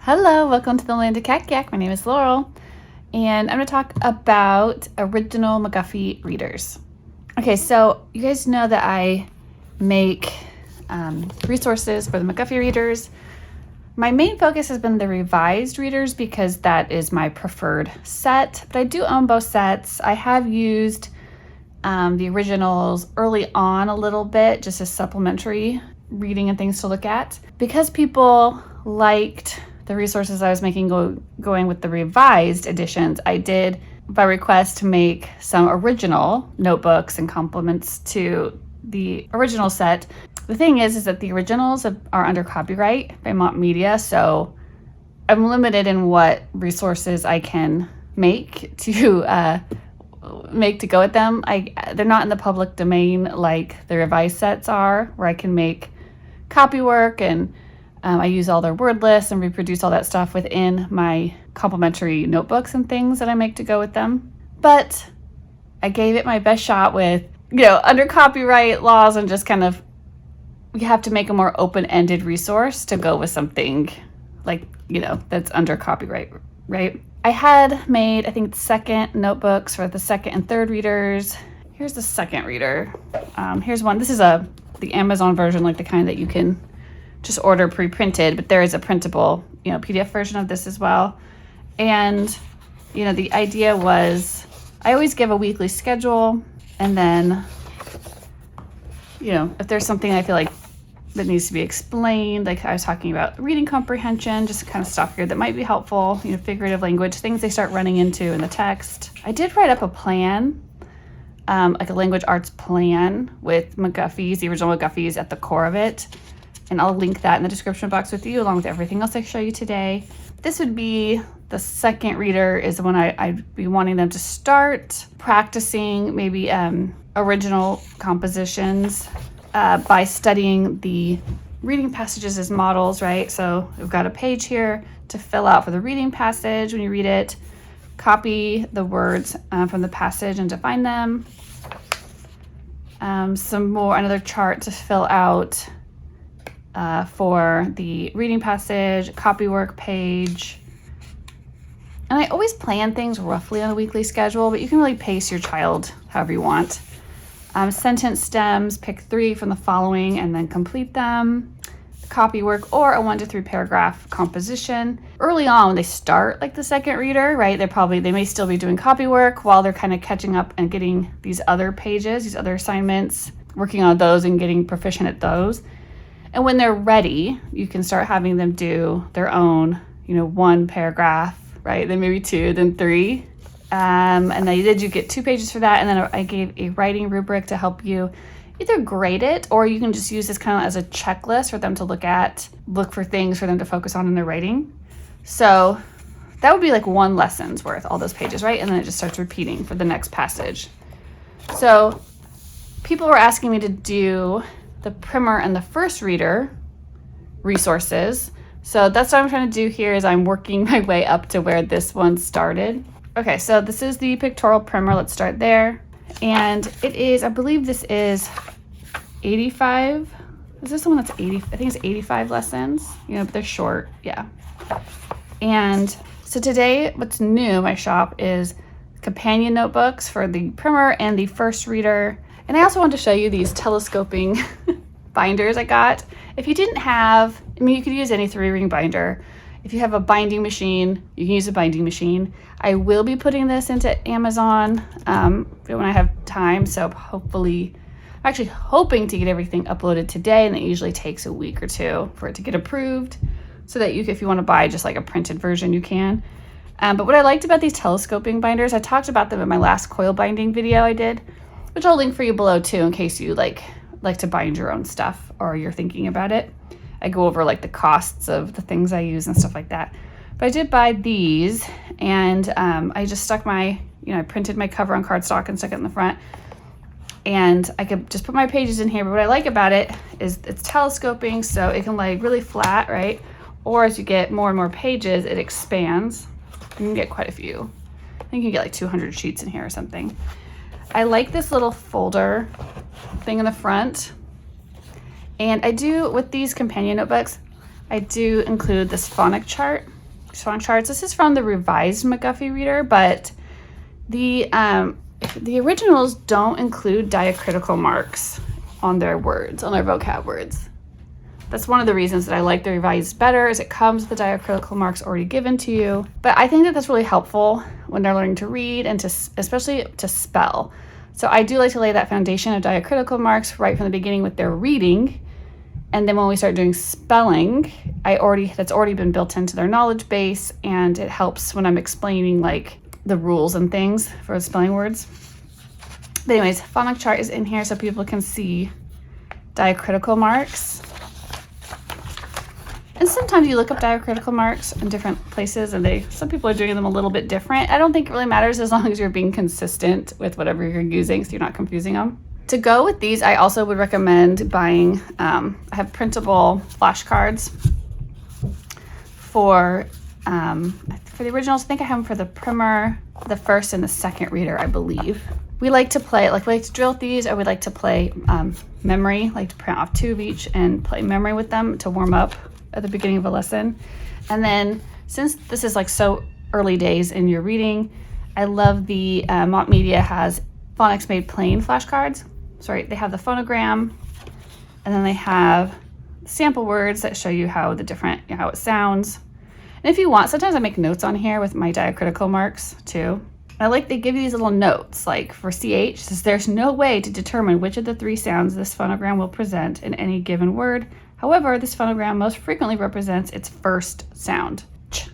Hello, welcome to the Land of Cat Yak. My name is Laurel, and I'm going to talk about original McGuffey readers. Okay, so you guys know that I make resources for the McGuffey readers. My main focus has been the revised readers because that is my preferred set, but I do own both sets. I have used the originals early on a little bit, just as supplementary reading and things to look at. Because people liked the resources I was making going with the revised editions, I did, by request, make some original notebooks and complements to the original set. The thing is that the originals are under copyright by Mont Media, so I'm limited in what resources I can make to go with them. They're not in the public domain like the revised sets are, where I can make copywork and I use all their word lists and reproduce all that stuff within my complimentary notebooks and things that I make to go with them. But I gave it my best shot with, under copyright laws, and just kind of, we have to make a more open-ended resource to go with something like, that's under copyright, right? I had made, I think, second notebooks for the second and third readers. Here's the second reader. Here's one. This is the Amazon version, like the kind that you can just order pre-printed, but there is a printable, PDF version of this as well. And, the idea was I always give a weekly schedule, and then, if there's something I feel like that needs to be explained, like I was talking about reading comprehension, just kind of stuff here that might be helpful, figurative language, things they start running into in the text. I did write up a plan, like a language arts plan with McGuffey's, the original McGuffey's at the core of it. And I'll link that in the description box with you, along with everything else I show you today. This would be the second reader, is the one I'd be wanting them to start practicing maybe original compositions by studying the reading passages as models, right? So we've got a page here to fill out for the reading passage. When you read it, copy the words from the passage and define them. Another chart to fill out for the reading passage, copywork page. And I always plan things roughly on a weekly schedule, but you can really pace your child however you want. Sentence stems, pick 3 from the following and then complete them. Copywork, or a 1 to 3 paragraph composition. Early on, when they start like the second reader, right, they may still be doing copywork while they're kind of catching up and getting these other pages, these other assignments, working on those and getting proficient at those. And when they're ready, you can start having them do their own, 1 paragraph, right? Then maybe 2, then 3. And then you get 2 pages for that. And then I gave a writing rubric to help you either grade it, or you can just use this kind of as a checklist for them to look for things for them to focus on in their writing. So that would be like 1 lesson's worth, all those pages, right? And then it just starts repeating for the next passage. So people were asking me to do the primer and the first reader resources. So that's what I'm trying to do here, is I'm working my way up to where this one started. Okay, so this is the pictorial primer. Let's start there. And it is, I believe this is 85. Is this the one that's 80? I think it's 85 lessons, but they're short. Yeah. And so today, what's new in my shop is companion notebooks for the primer and the first reader. And I also wanted to show you these telescoping binders I got. If you didn't have, you could use any 3-ring binder. If you have a binding machine, you can use a binding machine. I will be putting this into Amazon when I have time, so hopefully, I'm actually hoping to get everything uploaded today, and it usually takes a week or 2 for it to get approved, so that if you want to buy just like a printed version, you can. But what I liked about these telescoping binders, I talked about them in my last coil binding video I did, which I'll link for you below too, in case you like to bind your own stuff or you're thinking about it. I go over like the costs of the things I use and stuff like that. But I did buy these, and I just stuck I printed my cover on cardstock and stuck it in the front. And I could just put my pages in here. But what I like about it is it's telescoping, so it can lay really flat, right? Or as you get more and more pages, it expands. You can get quite a few. I think you can get like 200 sheets in here or something. I like this little folder thing in the front. And I do, with these companion notebooks, I do include this phonic chart. song charts. This is from the revised McGuffey reader, but the originals don't include diacritical marks on their words, on their vocab words. That's one of the reasons that I like the revised better, is it comes with the diacritical marks already given to you. But I think that that's really helpful when they're learning to read and especially to spell. So I do like to lay that foundation of diacritical marks right from the beginning with their reading. And then when we start doing spelling, that's already been built into their knowledge base, and it helps when I'm explaining like the rules and things for spelling words. But anyways, phonics chart is in here so people can see diacritical marks. And sometimes you look up diacritical marks in different places, and some people are doing them a little bit different. I don't think it really matters as long as you're being consistent with whatever you're using so you're not confusing them. To go with these, I also would recommend buying, I have printable flashcards for the originals. I think I have them for the primer, the first and the second reader, I believe. We like to play, we like to drill with these, or we like to play memory, like to print off 2 of each and play memory with them to warm up at the beginning of a lesson. And then since this is like so early days in your reading, I love the Mont Media has Phonics Made Plain flashcards. Sorry, they have the phonogram, and then they have sample words that show you how how it sounds. And if you want, sometimes I make notes on here with my diacritical marks too. They give you these little notes, like for CH, it says there's no way to determine which of the 3 sounds this phonogram will present in any given word. However, this phonogram most frequently represents its first sound. Ch.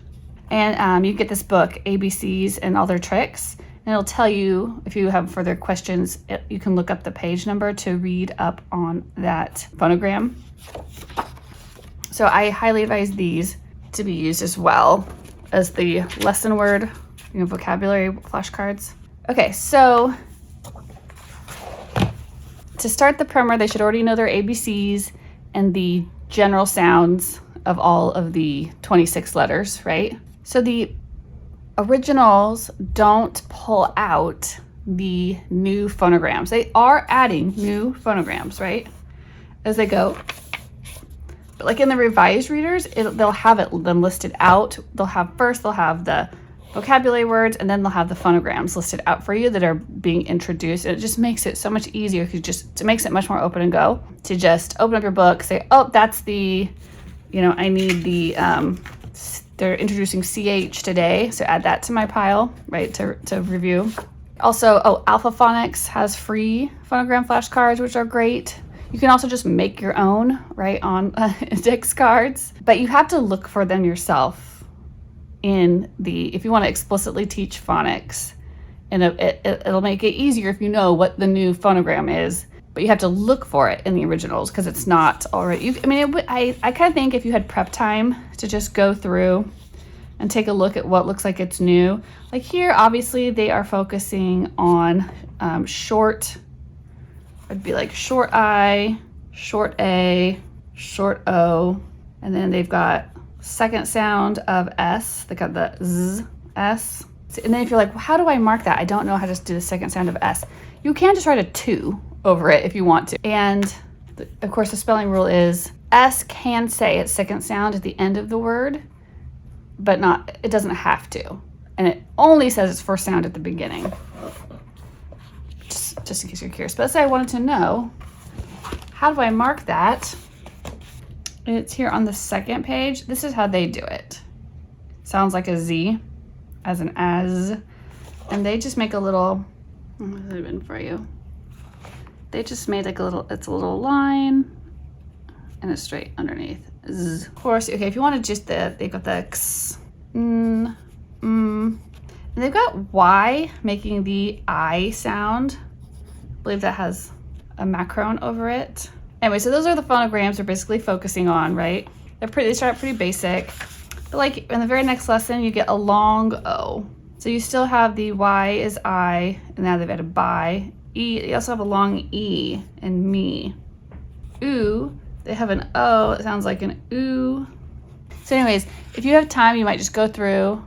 And you get this book, ABCs and all their tricks, and it'll tell you, if you have further questions, you can look up the page number to read up on that phonogram. So I highly advise these to be used as well as the lesson word, vocabulary flashcards. Okay, so to start the primer, they should already know their ABCs and the general sounds of all of the 26 letters, right? So the originals don't pull out the new phonograms. They are adding new phonograms, right, as they go. But like in the revised readers, they'll have them listed out. They'll have the vocabulary words, and then they'll have the phonograms listed out for you that are being introduced. And it just makes it so much easier, because it makes it much more open and go to just open up your book, say, oh, that's the, I need the, they're introducing CH today, so add that to my pile, right, to review. Also, Alpha Phonics has free phonogram flashcards, which are great. You can also just make your own, right, on index cards, but you have to look for them yourself if you want to explicitly teach phonics, and it'll make it easier if you know what the new phonogram is, but you have to look for it in the originals because it's not already. I kind of think if you had prep time to just go through and take a look at what looks like it's new. Like here, obviously they are focusing on short. It'd be like short I, short A, short O, and then they've got second sound of S. They got the Z, S. And then if you're like, well, how do I mark that? I don't know how to do the second sound of S. You can just write a 2 over it if you want to. And of course, the spelling rule is S can say its second sound at the end of the word, but it doesn't have to. And it only says its first sound at the beginning. Just in case you're curious. But let's say I wanted to know, how do I mark that? It's here on the second page. This is how they do it. Sounds like a Z, as an as. And they just make a little, what has it been for you? They just made like it's a little line and a straight underneath. Z. Of course, okay, if you want to just they've got the X, and they've got Y making the I sound. I believe that has a macron over it. Anyway, so those are the phonograms they're basically focusing on, right? They start out pretty basic. But like in the very next lesson, you get a long O. So you still have the Y is I, and now they've added by. E, you also have a long E in me. Oo, they have an O, it sounds like an oo. So anyways, if you have time, you might just go through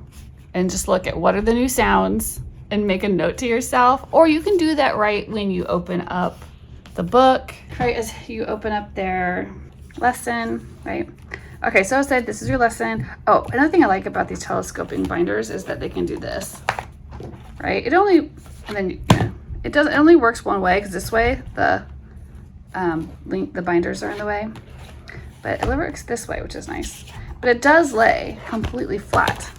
and just look at what are the new sounds and make a note to yourself. Or you can do that right when you open up the book, right, as you open up their lesson, right? Okay, so I said this is your lesson. Oh, another thing I like about these telescoping binders is that they can do this, right? It only works one way because this way the binders are in the way, but it works this way, which is nice. But it does lay completely flat.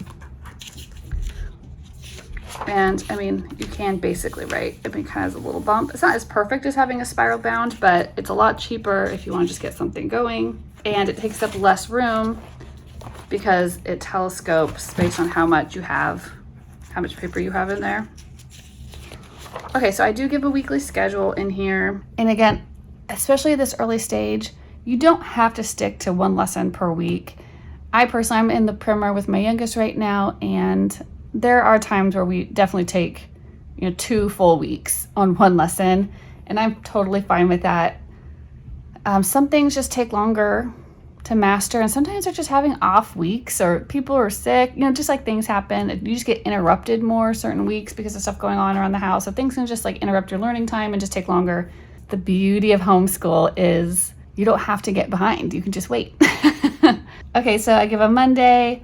And I mean, you can basically, right? It kind of has a little bump. It's not as perfect as having a spiral bound, but it's a lot cheaper if you want to just get something going. And it takes up less room because it telescopes based on how much paper you have in there. Okay, so I do give a weekly schedule in here. And again, especially at this early stage, you don't have to stick to one lesson per week. I personally, I'm in the primer with my youngest right now, and there are times where we definitely take 2 full weeks on one lesson, and I'm totally fine with that. Some things just take longer to master, and sometimes they're just having off weeks, or people are sick, just like things happen. You just get interrupted more certain weeks because of stuff going on around the house. So things can just like interrupt your learning time and just take longer. The beauty of homeschool is you don't have to get behind. You can just wait. Okay, so I give a Monday.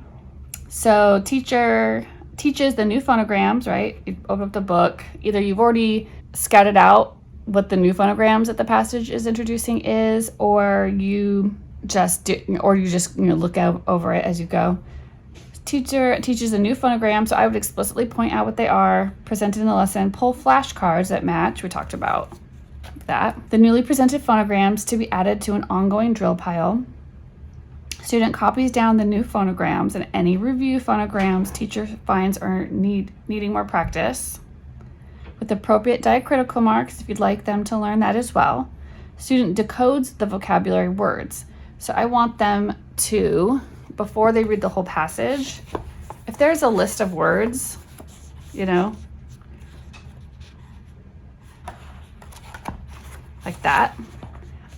So teacher teaches the new phonograms, right? You open up the book. Either you've already scouted out what the new phonograms that the passage is introducing is, or you just look over it as you go. Teacher teaches the new phonogram, so I would explicitly point out what they are, presented in the lesson, pull flashcards that match. We talked about that. The newly presented phonograms to be added to an ongoing drill pile. Student copies down the new phonograms and any review phonograms teacher finds are needing more practice, with appropriate diacritical marks if you'd like them to learn that as well. Student decodes the vocabulary words. So I want them to, before they read the whole passage, if there's a list of words, like that,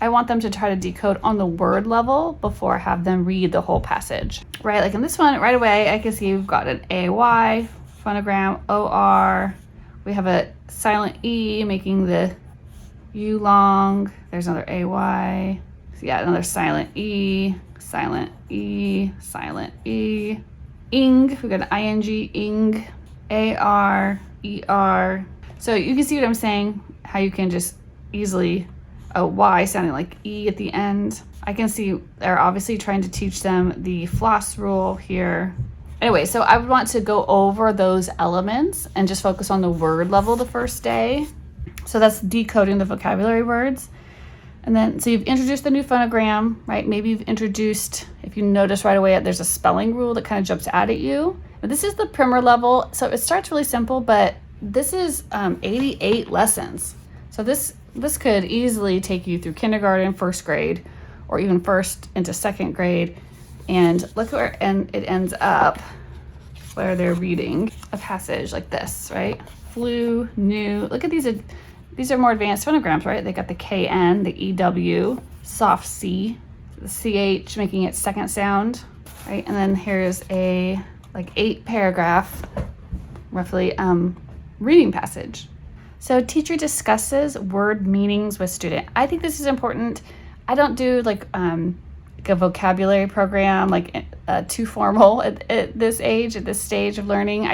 I want them to try to decode on the word level before I have them read the whole passage, right? Like in this one, right away, I can see we've got an AY, phonogram, OR. We have a silent E making the U long. There's another AY. So yeah, another silent E, silent E, silent E. Ing, we've got an ING, ing, AR, ER. So you can see what I'm saying, how you can just easily, a Y sounding like E at the end. I can see they're obviously trying to teach them the floss rule here. Anyway, so I would want to go over those elements and just focus on the word level the first day. So that's decoding the vocabulary words. And then, so you've introduced the new phonogram, right? Maybe you've introduced, if you notice right away, there's a spelling rule that kind of jumps out at you. But this is the primer level. So it starts really simple, but this is 88 lessons. So this could easily take you through kindergarten, first grade, or even first into second grade. And look where it ends up, where they're reading a passage like this, right? Flu, new. Look at these. These are more advanced phonograms, right? They got the KN, the EW, soft C, the CH making its second sound, right? And then here's a 8-paragraph, roughly, reading passage. So teacher discusses word meanings with student. I think this is important. I don't do like a vocabulary program, too formal at this age, at this stage of learning.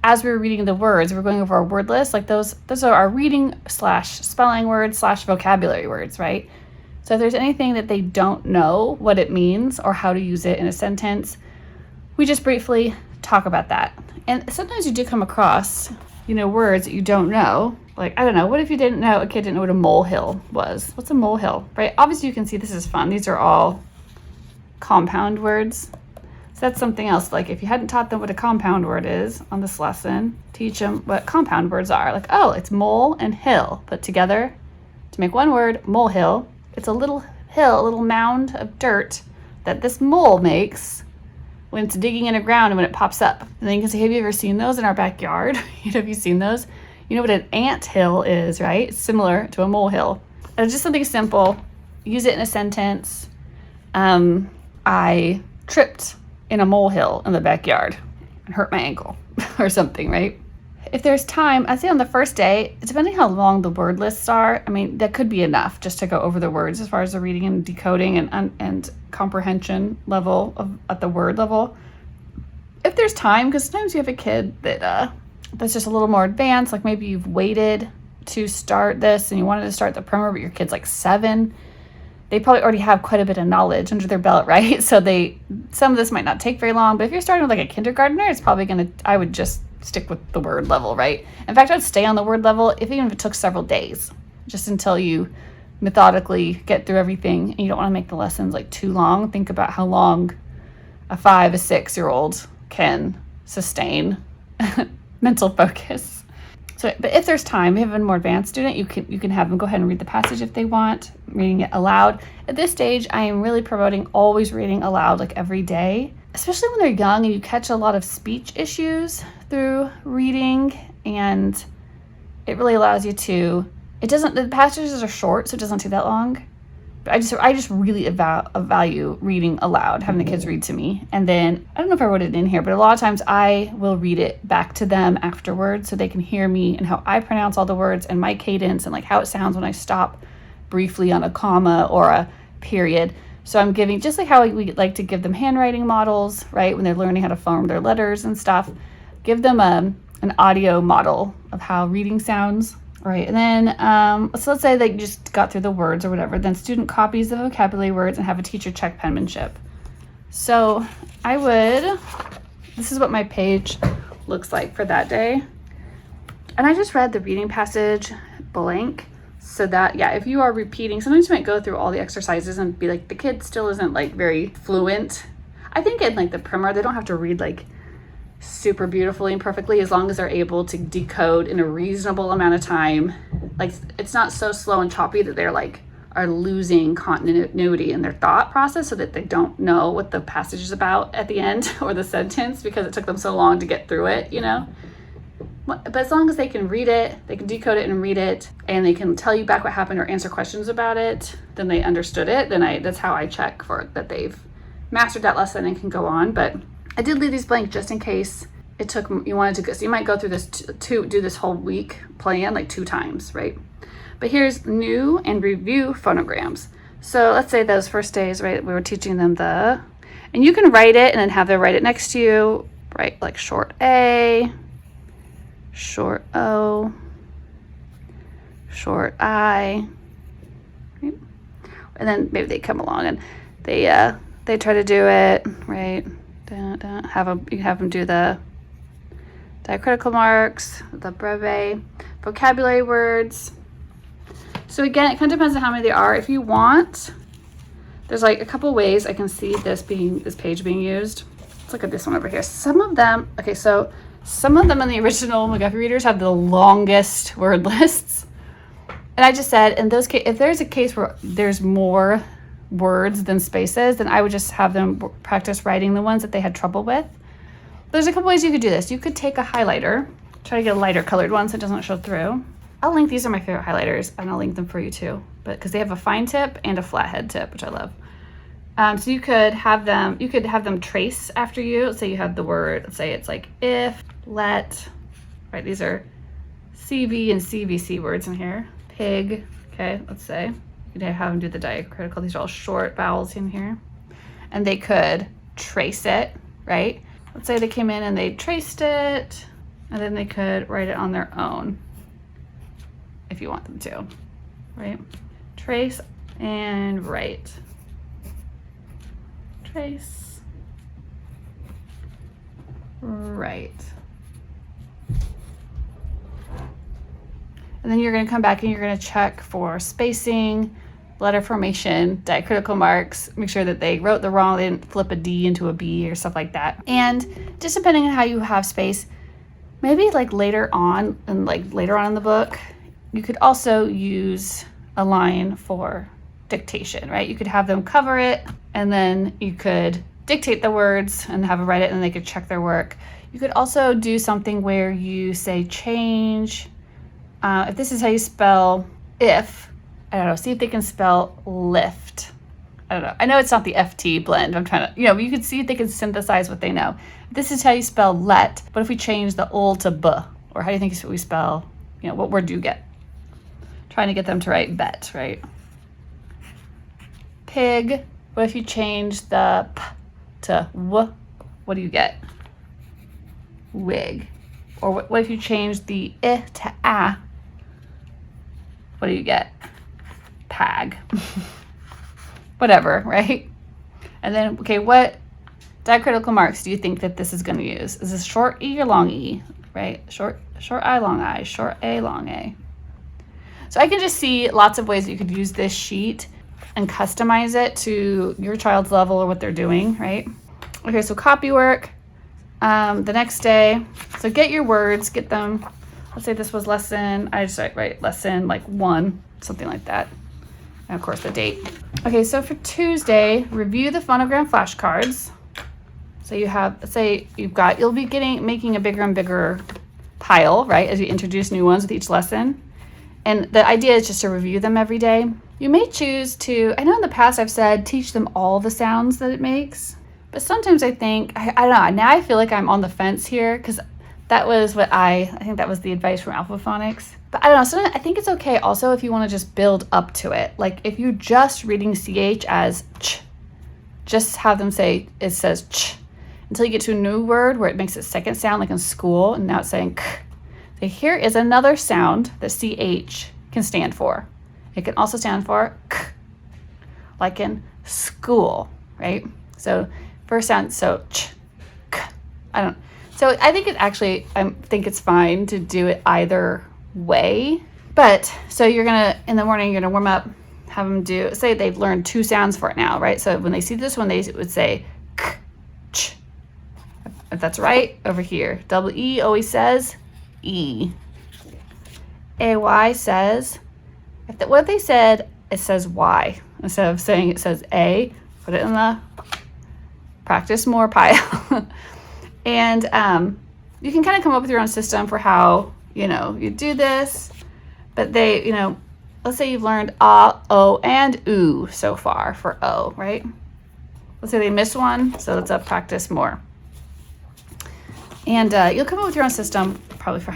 As we're reading the words, we're going over our word list. Like those are our reading / spelling words / vocabulary words, right? So if there's anything that they don't know what it means or how to use it in a sentence, we just briefly talk about that. And sometimes you do come across, words that you don't know. Like, I don't know, what if a kid didn't know what a molehill was? What's a molehill, right? Obviously you can see this is fun. These are all compound words. So that's something else. Like if you hadn't taught them what a compound word is on this lesson, teach them what compound words are. Like, oh, it's mole and hill put together to make one word, molehill. It's a little hill, a little mound of dirt that this mole makes when it's digging in the ground and when it pops up. And then you can say, have you ever seen those in our backyard? Have you seen those? You know what an ant hill is, right? It's similar to a molehill. And it's just something simple. Use it in a sentence. I tripped in a molehill in the backyard and hurt my ankle or something, right? if there's time, I'd say on the first day, depending how long the word lists are, I mean, that could be enough just to go over the words as far as the reading and decoding and comprehension level at the word level. If there's time, because sometimes you have a kid that's just a little more advanced, like maybe you've waited to start this and you wanted to start the primer, but your kid's like 7, they probably already have quite a bit of knowledge under their belt, right? So some of this might not take very long, but if you're starting with like a kindergartner, it's probably I would just stick with the word level, right? In fact, I'd stay on the word level even if it took several days, just until you methodically get through everything. And you don't want to make the lessons like too long. Think about how long a 5, a 6-year-old can sustain mental focus. So, but if there's time, if you have a more advanced student, you can have them go ahead and read the passage if they want, reading it aloud. At this stage, I am really promoting always reading aloud, like every day, especially when they're young and you catch a lot of speech issues through reading, and it really allows you to, the passages are short, so it doesn't take that long. But I just really value reading aloud, having the kids read to me. And then, I don't know if I wrote it in here, but a lot of times I will read it back to them afterwards so they can hear me and how I pronounce all the words and my cadence and like how it sounds when I stop briefly on a comma or a period. So I'm giving, just like how we like to give them handwriting models, right? When they're learning how to form their letters and stuff, give them an audio model of how reading sounds. Right, and then, so let's say they just got through the words or whatever, then student copies the vocabulary words and have a teacher check penmanship. So this is what my page looks like for that day. And I just read the reading passage blank, so that, yeah, if you are repeating, sometimes you might go through all the exercises and be like, the kid still isn't like very fluent. I think in like the primer, they don't have to read like super beautifully and perfectly, as long as they're able to decode in a reasonable amount of time. Like, it's not so slow and choppy that they're like are losing continuity in their thought process, so that they don't know what the passage is about at the end or the sentence because it took them so long to get through it, you know. But as long as they can read it, they can decode it and read it, and they can tell you back what happened or answer questions about it, then they understood it. Then that's how I check for that they've mastered that lesson and can go on. But I did leave these blank just in case you wanted to go. So you might go through this do this whole week plan like 2 times, right? But here's new and review phonograms. So let's say those first days, right, we were teaching them and you can write it and then have them write it next to you, right? Like short A, short O, short I, right? And then maybe they come along and they try to do it, right? You can have them do the diacritical marks, the breve, vocabulary words. So again, it kind of depends on how many there are. If you want, there's like a couple ways I can see this page being used. Let's look at this one over here. Some of them in the original McGuffey readers have the longest word lists. And I just said, in those cases, if there's a case where there's more words than spaces, then I would just have them practice writing the ones that they had trouble with. There's a couple ways you could do this. You could take a highlighter, try to get a lighter colored one so it doesn't show through. I'll link, these are my favorite highlighters, and I'll link them for you too, but because they have a fine tip and a flathead tip, which I love. So you could have them trace after you. Let's say you have the word, let's say it's like if, let, right? These are CV and CVC words in here. Pig, okay, let's say. You could have them do the diacritical. These are all short vowels in here. And they could trace it, right? Let's say they came in and they traced it, and then they could write it on their own if you want them to, right? Trace and write. Trace, write. And then you're going to come back and you're going to check for spacing, letter formation, diacritical marks, make sure that they wrote they didn't flip a D into a B or stuff like that. And just depending on how you have space, maybe like later on in the book, you could also use a line for dictation, right? You could have them cover it and then you could dictate the words and have them write it and they could check their work. You could also do something where you say change. If this is how you spell if, I don't know, see if they can spell lift. I don't know. I know it's not the FT blend. I'm trying to, you could see if they can synthesize what they know. This is how you spell let, but if we change the ul to b Or how do you think we spell, what word do you get? Trying to get them to write bet, right? Pig, what if you change the p to w? What do you get? Wig. Or what if you change the I to a? What do you get? Pag. Whatever, right? And then, okay, what diacritical marks do you think that this is going to use? Is this short E or long E, right? Short I, long I, short A, long A. So I can just see lots of ways that you could use this sheet and customize it to your child's level or what they're doing, right? Okay, so copy work. The next day, so get your words, get them. Let's say this was lesson, I just write lesson like 1, something like that. And of course the date. Okay, so for Tuesday, review the phonogram flashcards. So you have, say you'll be making a bigger and bigger pile, right, as you introduce new ones with each lesson. And the idea is just to review them every day. You may choose to, I know in the past I've said, teach them all the sounds that it makes. But sometimes I think, I don't know, now I feel like I'm on the fence here because that was what I think that was the advice from Alpha Phonics. But I don't know, sometimes I think it's okay also if you want to just build up to it. Like if you're just reading CH as ch, just have them say, it says ch, until you get to a new word where it makes its second sound like in school, and now it's saying k. So here is another sound that CH can stand for. It can also stand for k, like in school, right? So first sound, so ch, k. So I think I think it's fine to do it either way. But so in the morning, you're gonna warm up, have them say they've learned 2 sounds for it now, right? So when they see this one, they would say k, ch. If that's right, over here. Double E always says E. AY says, what if they said it says Y? Instead of saying it says A, put it in the practice more pile. And you can kind of come up with your own system for how, you do this. But let's say you've learned A, O, and Oo so far for O, right? Let's say they missed one, so let's practice more. And you'll come up with your own system probably for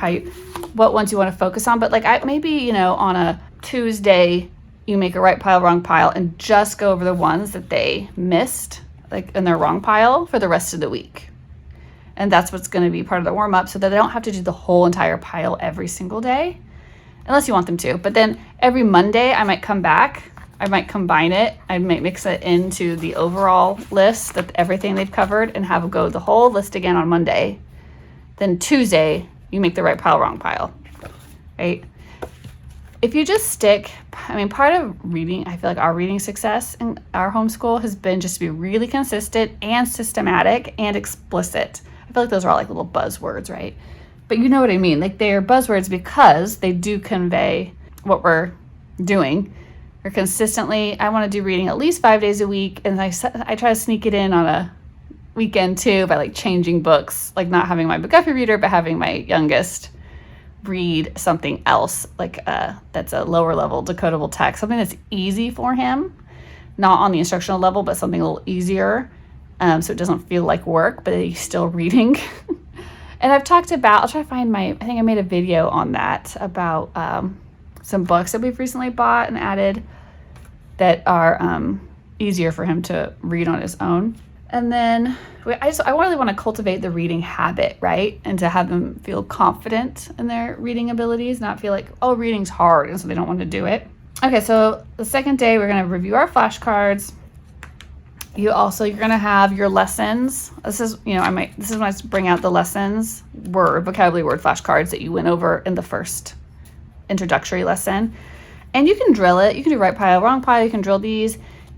what ones you want to focus on. But like maybe, on a Tuesday, you make a right pile, wrong pile, and just go over the ones that they missed, like in their wrong pile for the rest of the week. And that's what's going to be part of the warm up so that they don't have to do the whole entire pile every single day, unless you want them to. But then every Monday, I might come back. I might combine it. I might mix it into the overall list of everything they've covered and have them go the whole list again on Monday. Then Tuesday, you make the right pile, wrong pile, right? If you just part of reading, I feel like our reading success in our homeschool has been just to be really consistent and systematic and explicit. I feel like those are all like little buzzwords, right? But you know what I mean. Like they're buzzwords because they do convey what we're doing. We're consistently, I want to do reading at least 5 days a week. And I try to sneak it in on a weekend too by like changing books, like not having my McGuffey reader, but having my youngest read something else, like that's a lower level decodable text, something that's easy for him, not on the instructional level, but something a little easier, so it doesn't feel like work, but he's still reading. And I've talked about, I'll try to find I think I made a video on that about some books that we've recently bought and added that are easier for him to read on his own. And then I really want to cultivate the reading habit, right? And to have them feel confident in their reading abilities, not feel like, oh, reading's hard, and so they don't want to do it. Okay, so the second day, we're going to review our flashcards. You're going to have your lessons. This is when I bring out the lessons, vocabulary word flashcards that you went over in the first introductory lesson. And you can drill it. You can do right pile, wrong pile. You can drill these.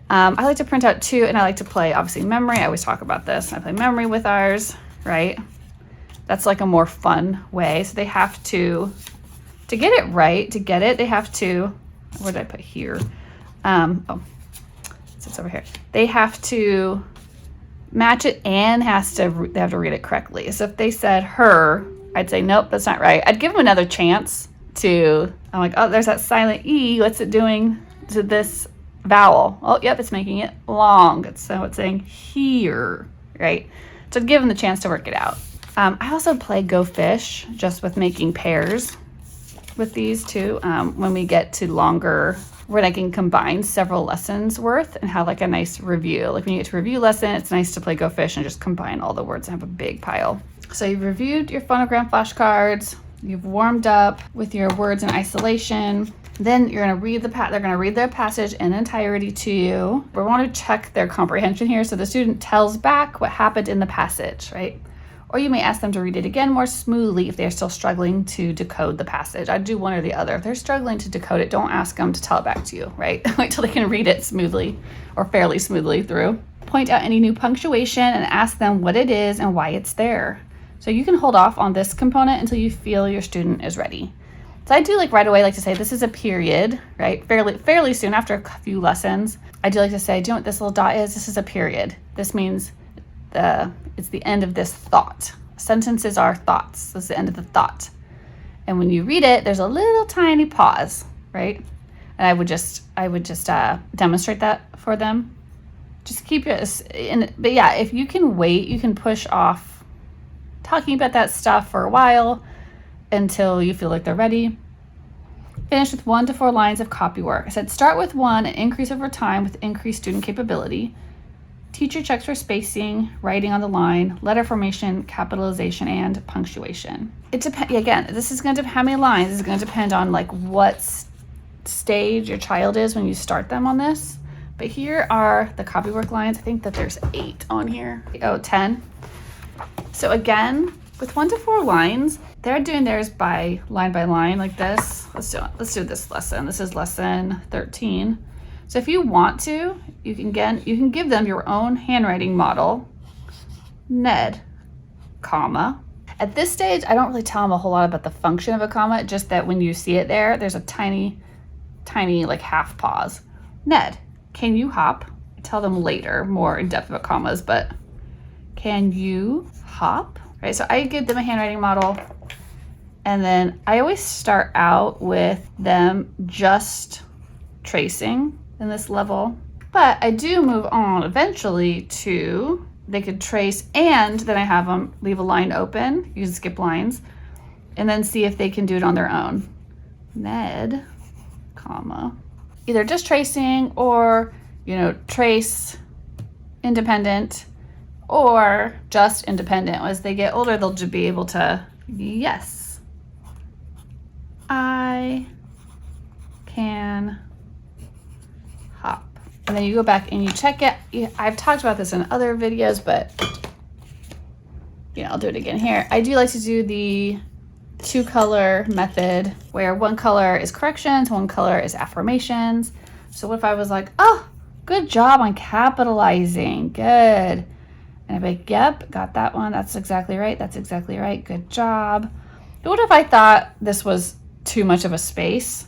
I like to print out 2, and I like to play, obviously, memory. I always talk about this. I play memory with ours, right? That's like a more fun way. So they have to get it right, to get it, they have to, what did I put here? It's over here. They have to match it and they have to read it correctly. So if they said her, I'd say, nope, that's not right. I'd give them another chance I'm like, oh, there's that silent E. What's it doing to this vowel? Oh, yep, it's making it long. So it's saying here, right? So give them the chance to work it out. I also play Go Fish just with making pairs with these too. When we get to longer, where I can combine several lessons worth and have like a nice review. Like when you get to review lesson, it's nice to play Go Fish and just combine all the words and have a big pile. So you've reviewed your phonogram flashcards. You've warmed up with your words in isolation. Then you're going to read they're going to read their passage in entirety to you. We want to check their comprehension here. So the student tells back what happened in the passage, right? Or you may ask them to read it again more smoothly if they're still struggling to decode the passage. I'd do one or the other. If they're struggling to decode it, don't ask them to tell it back to you, right? Wait till they can read it smoothly or fairly smoothly through. Point out any new punctuation and ask them what it is and why it's there. So you can hold off on this component until you feel your student is ready. So I do like to say this is a period, right? Fairly soon after a few lessons. I do like to say, do you know what this little dot is? This is a period. This means it's the end of this thought. Sentences are thoughts. This is the end of the thought. And when you read it, there's a little tiny pause, right? And I would just demonstrate that for them. Just keep it in. But yeah, if you can wait, you can push off talking about that stuff for a while until you feel like they're ready. Finish with 1 to 4 lines of copy work. I said start with 1 and increase over time with increased student capability. Teacher checks for spacing, writing on the line, letter formation, capitalization, and punctuation. It depends. Again, this is going to depend how many lines. This is going to depend on like what stage your child is when you start them on this. But here are the copy work lines. I think that there's 8 on here. 10. So again, with 1 to 4 lines, they're doing theirs by line like this. Let's do this lesson. This is lesson 13. So if you want to, you can give them your own handwriting model, Ned, comma. At this stage, I don't really tell them a whole lot about the function of a comma, just that when you see it there's a tiny like half pause. Ned, can you hop? I tell them later more in depth about commas, but can you hop? Right, so I give them a handwriting model, and then I always start out with them just tracing in this level, but I do move on eventually to they could trace, and then I have them leave a line open. You can skip lines and then see if they can do it on their own. Ned, comma, either just tracing or trace independent or just independent. As they get older, they'll just be able to, yes, I can hop. And then you go back and you check it. I've talked about this in other videos, but I'll do it again here. I do like to do the 2-color method where 1 color is corrections, 1 color is affirmations. So what if I was like, oh, good job on capitalizing, good. And I'd be like, yep, got that one. That's exactly right. That's exactly right. Good job. But what if I thought this was too much of a space?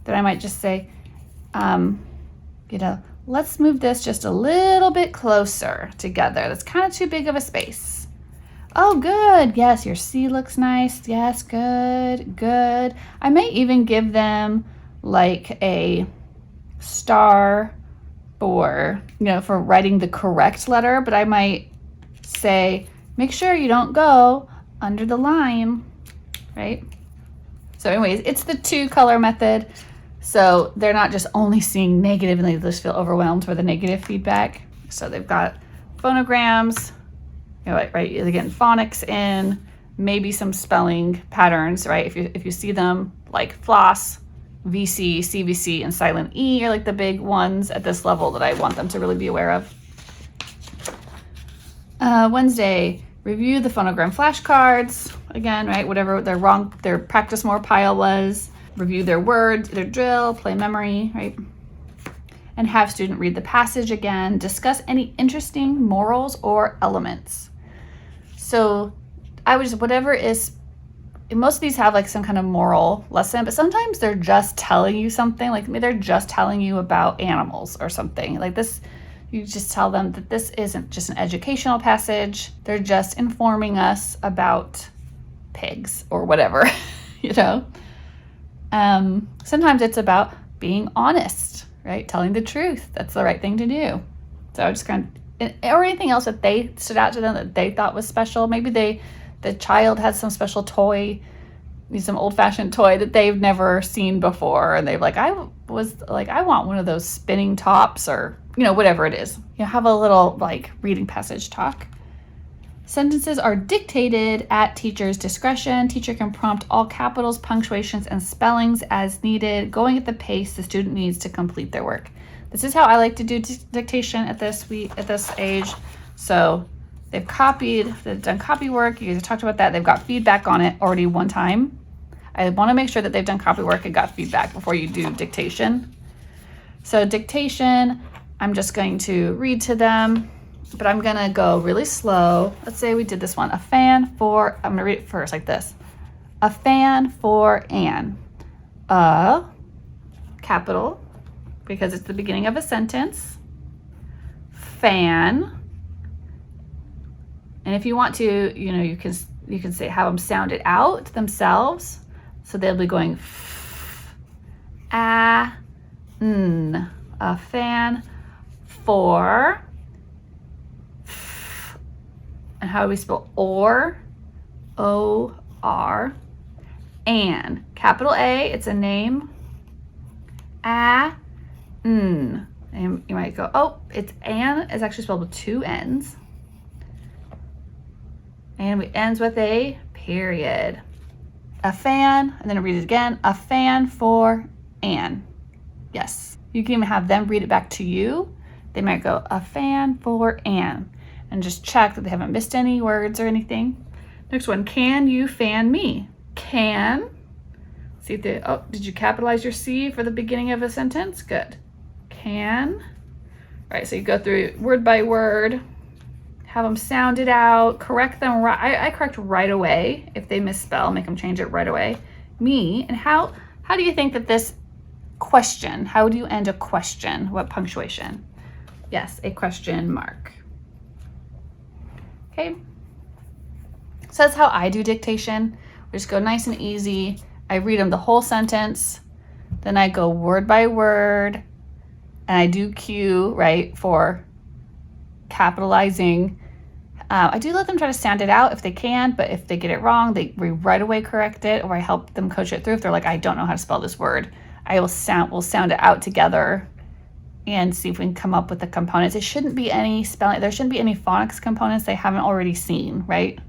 Then I might just say, let's move this just a little bit closer together. That's kind of too big of a space. Oh, good. Yes, your C looks nice. Yes, good, good. I may even give them like a star for writing the correct letter, but I might say, make sure you don't go under the line, right? So anyways, it's the 2-color method. So they're not just only seeing negative and they just feel overwhelmed with the negative feedback. So they've got phonograms, right? They're getting phonics in, maybe some spelling patterns, right? If you see them like floss, VC, CVC, and silent E are like the big ones at this level that I want them to really be aware of. Wednesday, review the phonogram flashcards. Again, right, whatever their practice more pile was. Review their words, their drill, play memory, right? And have student read the passage again. Discuss any interesting morals or elements. So I would just, whatever is, most of these have like some kind of moral lesson, but sometimes they're just telling you something, like maybe they're just telling you about animals or something like this. You just tell them that this isn't just an educational passage. They're just informing us about pigs or whatever, Sometimes it's about being honest, right? Telling the truth. That's the right thing to do. So I just kind of or anything else that they stood out to them that they thought was special. Maybe the child had some special toy, some old-fashioned toy that they've never seen before, and they've like, I want one of those spinning tops, or whatever it is. Have a little like reading passage talk. Sentences are dictated at teacher's discretion. Teacher can prompt all capitals, punctuations, and spellings as needed, going at the pace the student needs to complete their work. This is how I like to do dictation at this age. So they've done copy work. You guys have talked about that. They've got feedback on it already one time. I want to make sure that they've done copy work and got feedback before you do dictation. So dictation, I'm just going to read to them, but I'm going to go really slow. Let's say we did this one. I'm going to read it first like this. A fan for Anne. A, capital, because it's the beginning of a sentence. Fan. And if you want to, you can say have them sound it out themselves. So they'll be going a fan for. And how do we spell or? O-R. Anne. Capital A, it's a name. And you might go, oh, it's Anne. It's actually spelled with 2 N's. And it ends with a period. A fan, and then I read it again. A fan for Anne. Yes. You can even have them read it back to you. They might go, a fan for Anne. And just check that they haven't missed any words or anything. Next one, can you fan me? Can. See if did you capitalize your C for the beginning of a sentence? Good. Can. All right, so you go through word by word, have them sound it out, correct them. I correct right away. If they misspell, make them change it right away. Me, and how do you think that this question, how do you end a question? What punctuation? Yes, a question mark. Okay, so that's how I do dictation. We just go nice and easy. I read them the whole sentence, then I go word by word, and I do cue, right, for capitalizing. I do let them try to sound it out if they can, but if they get it wrong, we right away correct it, or I help them coach it through. If they're like, I don't know how to spell this word, we'll sound it out together and see if we can come up with the components. It shouldn't be any spelling. There shouldn't be any phonics components they haven't already seen, right?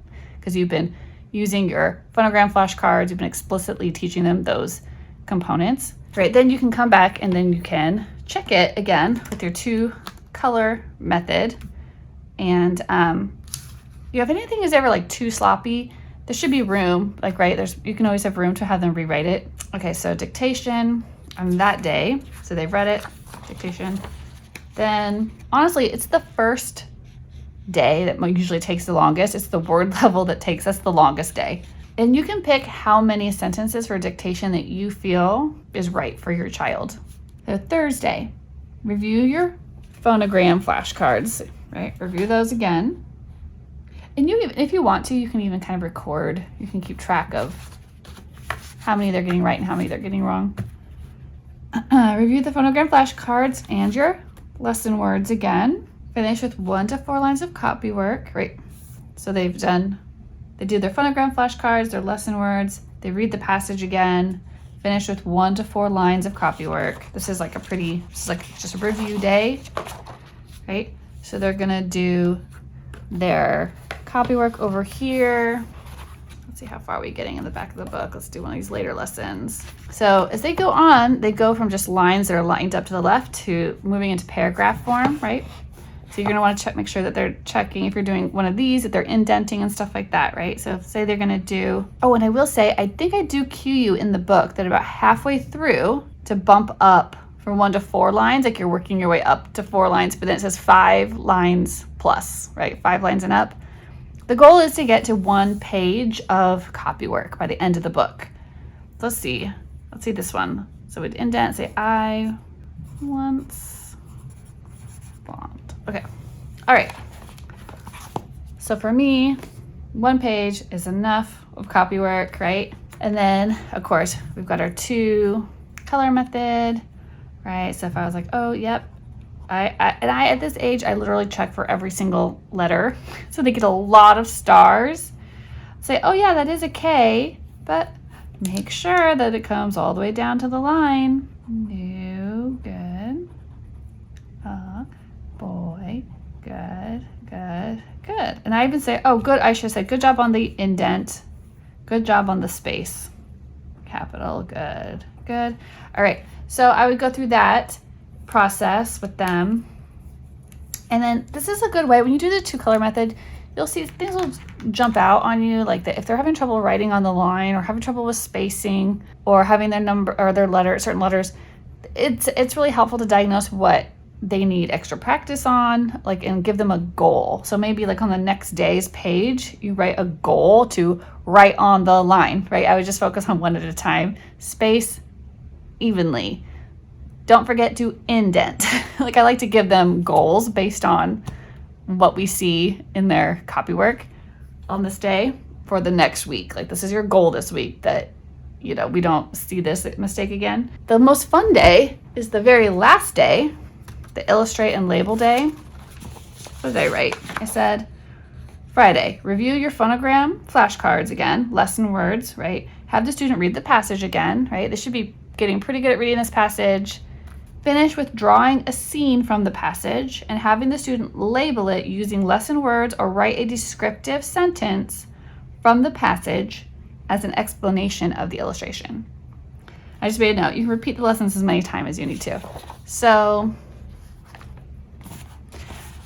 Because you've been using your phonogram flashcards. You've been explicitly teaching them those components, right? Then you can come back and then you can check it again with your 2-color method. And if anything is ever like too sloppy, there should be room, like, right? You can always have room to have them rewrite it. Okay, so dictation on that day. So they've read it. Dictation. Then honestly, it's the first day that usually takes the longest. It's the word level that takes us the longest day. And you can pick how many sentences for dictation that you feel is right for your child. So Thursday, review your phonogram flashcards, right? Review those again. And if you want to, you can even kind of record. You can keep track of how many they're getting right and how many they're getting wrong. Review the phonogram flashcards and your lesson words again. Finish with 1 to 4 lines of copy work. Right. So they do their phonogram flashcards, their lesson words. They read the passage again. Finish with 1 to 4 lines of copy work. This is like just a review day, right? So they're gonna do their copy work over here. Let's see how far we're getting in the back of the book. Let's do one of these later lessons. So as they go on, they go from just lines that are lined up to the left to moving into paragraph form, right? So you're gonna wanna make sure that they're checking, if you're doing one of these, that they're indenting and stuff like that, right? So say they're gonna do, and I will say, I think I do cue you in the book that about halfway through to bump up from 1 to 4 lines, like you're working your way up to 4 lines, but then it says 5 lines plus, right? 5 lines and up. The goal is to get to 1 page of copy work by the end of the book. Let's see this one. So we'd indent, say, I once bombed. Okay, all right. So for me, 1 page is enough of copy work, right? And then, of course, we've got our 2-color method, right? So if I was like, oh, yep, And at this age, I literally check for every single letter. So they get a lot of stars. Say, oh yeah, that is a K, but make sure that it comes all the way down to the line. New, good. Boy, good, good, good. And I even say, oh good, I should say, good job on the indent. Good job on the space. Capital, good, good. All right, so I would go through that process with them. And then this is a good way, when you do the 2-color method, you'll see things will jump out on you, like if they're having trouble writing on the line or having trouble with spacing or having their number or their letter, certain letters, it's really helpful to diagnose what they need extra practice on, like, and give them a goal. So maybe like on the next day's page, you write a goal to write on the line, right? I would just focus on one at a time, space evenly. Don't forget to indent. Like, I like to give them goals based on what we see in their copy work on this day for the next week. Like, this is your goal this week, that, you know, we don't see this mistake again. The most fun day is the very last day, the illustrate and label day. What did I write? I said, Friday, review your phonogram flashcards again, lesson words, right? Have the student read the passage again, right? They should be getting pretty good at reading this passage. Finish with drawing a scene from the passage and having the student label it using lesson words or write a descriptive sentence from the passage as an explanation of the illustration. I just made a note. You can repeat the lessons as many times as you need to. So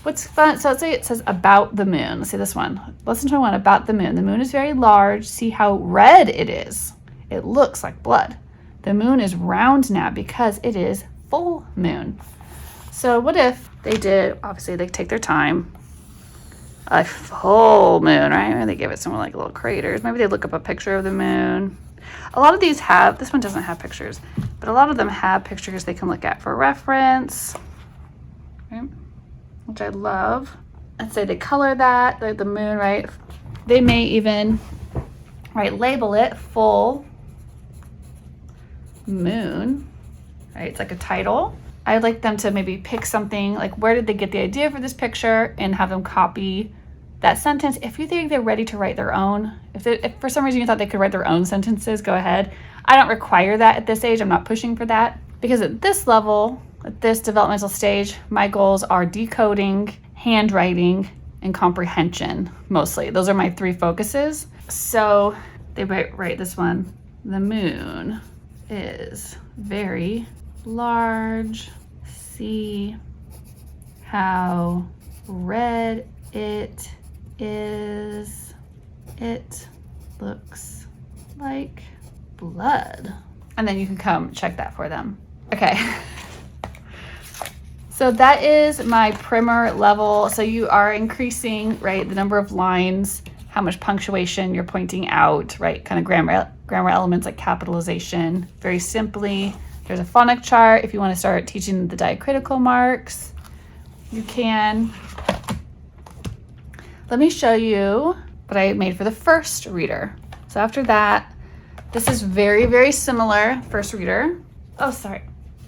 what's fun, so let's say it says about the moon. Let's say this one. Lesson 21, about the moon. The moon is very large. See how red it is. It looks like blood. The moon is round now because it is full moon. So what if they did, obviously they take their time, a full moon, right? Or they give it some like little craters. Maybe they look up a picture of the moon. A lot of these have, this one doesn't have pictures, but a lot of them have pictures they can look at for reference, right? Which I love. Let's say they color that, the moon, right? They may even, right, label it full moon. Right, it's like a title. I'd like them to maybe pick something, like where did they get the idea for this picture, and have them copy that sentence. If you think they're ready to write their own, if for some reason you thought they could write their own sentences, go ahead. I don't require that at this age. I'm not pushing for that, because at this level, at this developmental stage, my goals are decoding, handwriting, and comprehension mostly. Those are my 3 focuses. So they write this one. The moon is very large. See how red it is. It looks like blood. And then you can come check that for them. Okay. So that is my primer level. So you are increasing, right, the number of lines, how much punctuation you're pointing out, right, kind of grammar elements like capitalization. Very simply, there's a phonic chart. If you want to start teaching the diacritical marks, you can. Let me show you what I made for the first reader. So after that, this is very, very similar. First reader. Oh, sorry.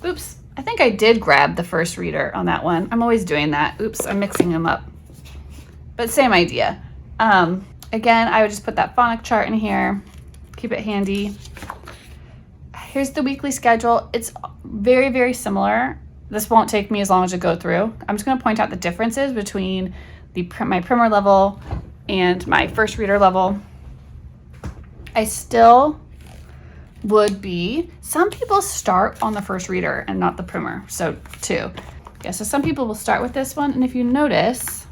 Oops. I think I did grab the first reader on that one. I'm always doing that. Oops, I'm mixing them up. But same idea. Again, I would just put that phonic chart in here. Keep it handy. Here's the weekly schedule. It's very, very similar. This won't take me as long as to go through. I'm just going to point out the differences between my primer level and my first reader level. I still would be, some people start on the first reader and not the primer, so too. Yeah, so some people will start with this one, and if you notice,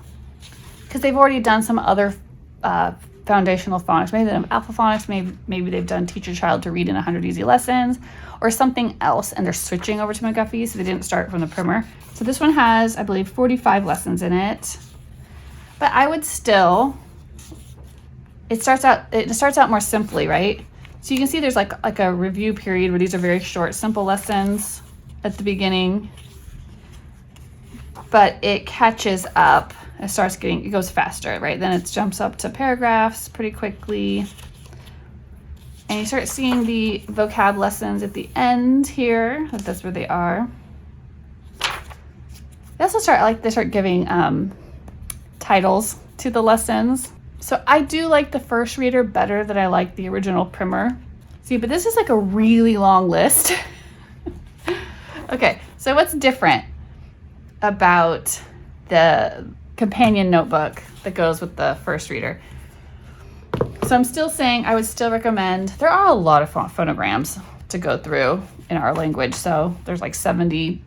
because they've already done some other foundational phonics, maybe they have alpha phonics, maybe they've done Teach Your Child to Read in 100 Easy Lessons, or something else, and they're switching over to McGuffey, so they didn't start from the primer. So this one has, I believe, 45 lessons in it, but I would still, it starts out more simply, right? So you can see there's like a review period where these are very short, simple lessons at the beginning, but it catches up. It goes faster, right? Then it jumps up to paragraphs pretty quickly. And you start seeing the vocab lessons at the end here. That's where they are. They start giving titles to the lessons. So I do like the first reader better than I like the original primer. See, but this is like a really long list. Okay, so what's different about the companion notebook that goes with the first reader? So I'm still saying I would still recommend, there are a lot of phonograms to go through in our language. So there's like 70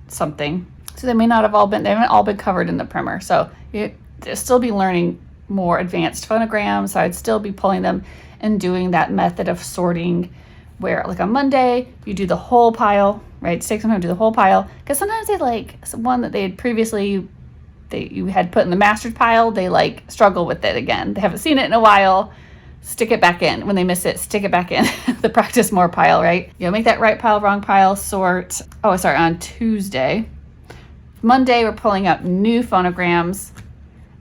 something. So they haven't all been covered in the primer. So you'll still be learning more advanced phonograms. So I'd still be pulling them and doing that method of sorting where like on Monday, you do the whole pile, right? Take some time to do the whole pile. Because sometimes they like one that they had previously, you had put in the mastered pile, they like struggle with it again. They haven't seen it in a while. Stick it back in. When they miss it, stick it back in. The practice more pile, right? Make that right pile, wrong pile, sort. Oh, sorry, on Tuesday. Monday, we're pulling up new phonograms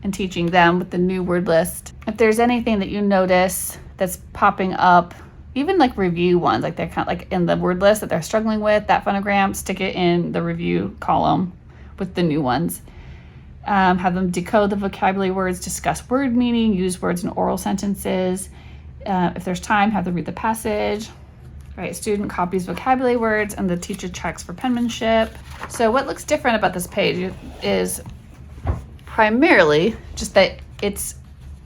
and teaching them with the new word list. If there's anything that you notice that's popping up, even like review ones, like they're kind of like in the word list that they're struggling with, that phonogram, stick it in the review column with the new ones. Have them decode the vocabulary words, discuss word meaning, use words in oral sentences. If there's time, have them read the passage. Right, student copies vocabulary words and the teacher checks for penmanship. So what looks different about this page is primarily just that it's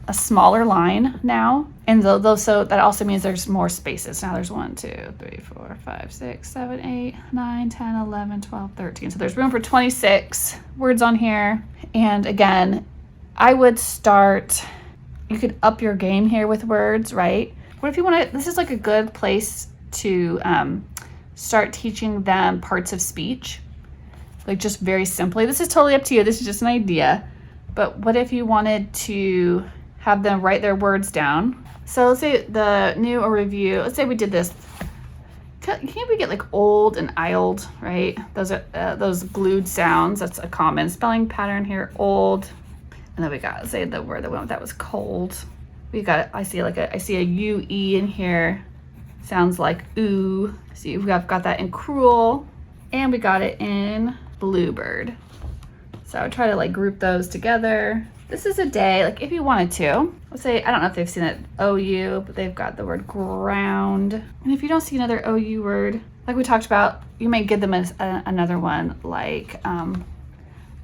a smaller line now. And so that also means there's more spaces. Now there's 1, 2, 3, 4, 5, 6, 7, 8, 9, 10, 11, 12, 13. So there's room for 26 words on here. And again, I would you could up your game here with words, right? What if you want to, this is like a good place to start teaching them parts of speech, like just very simply. This is totally up to you. This is just an idea. But what if you wanted to have them write their words down? So let's say the new or review, let's say we did this. Can't we get like old and ild, right? Those are those glued sounds. That's a common spelling pattern here, old. And then we got, say the word that went with that was cold. We got, I see a U-E in here. Sounds like ooh. See, we've got that in cruel, and we got it in bluebird. So I would try to like group those together. This is a day, like if you wanted to, let's say, I don't know if they've seen it OU, but they've got the word ground. And if you don't see another OU word, like we talked about, you may give them another one like